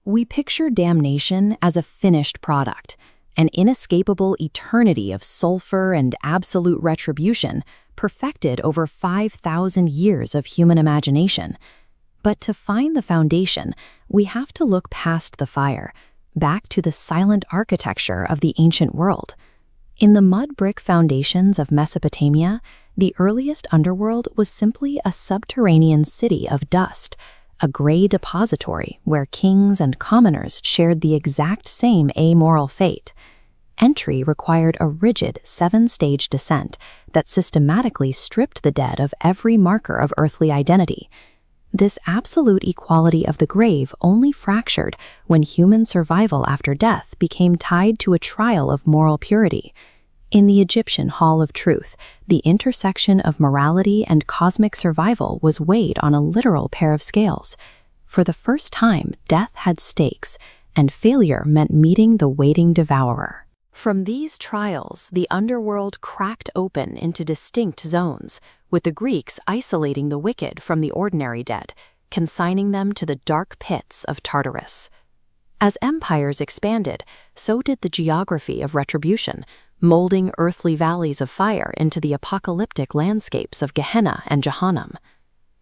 We picture damnation as a finished product, an inescapable eternity of sulfur and absolute retribution perfected over 5,000 years of human imagination. But to find the foundation, we have to look past the fire, back to the silent architecture of the ancient world. In the mud brick foundations of Mesopotamia, the earliest underworld was simply a subterranean city of dust, a gray depository where kings and commoners shared the exact same amoral fate. Entry required a rigid 7-stage descent that systematically stripped the dead of every marker of earthly identity. This absolute equality of the grave only fractured when human survival after death became tied to a trial of moral purity. In the Egyptian Hall of Truth, the intersection of morality and cosmic survival was weighed on a literal pair of scales. For the first time, death had stakes, and failure meant meeting the waiting devourer. From these trials, the underworld cracked open into distinct zones, with the Greeks isolating the wicked from the ordinary dead, consigning them to the dark pits of Tartarus. As empires expanded, so did the geography of retribution, molding earthly valleys of fire into the apocalyptic landscapes of Gehenna and Jahannam.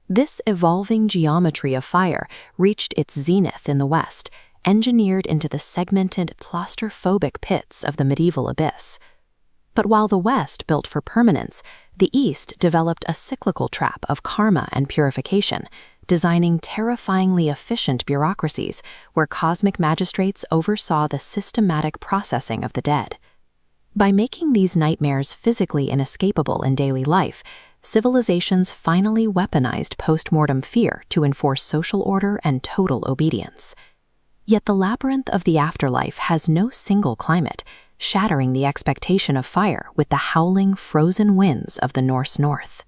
This evolving geometry of fire reached its zenith in the West, engineered into the segmented, claustrophobic pits of the medieval abyss. But while the West built for permanence, the East developed a cyclical trap of karma and purification, designing terrifyingly efficient bureaucracies where cosmic magistrates oversaw the systematic processing of the dead. By making these nightmares physically inescapable in daily life, civilizations finally weaponized post-mortem fear to enforce social order and total obedience. Yet the labyrinth of the afterlife has no single climate, shattering the expectation of fire with the howling, frozen winds of the Norse north.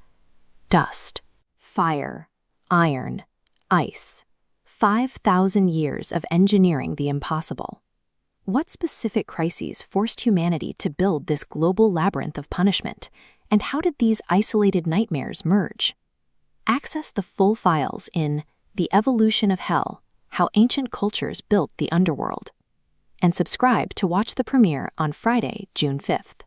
Dust, fire, iron, ice. 5,000 years of engineering the impossible. What specific crises forced humanity to build this global labyrinth of punishment, and how did these isolated nightmares merge? Access the full files in The Evolution of Hell: How Ancient Cultures Built the Underworld, and subscribe to watch the premiere on Friday, June 5th.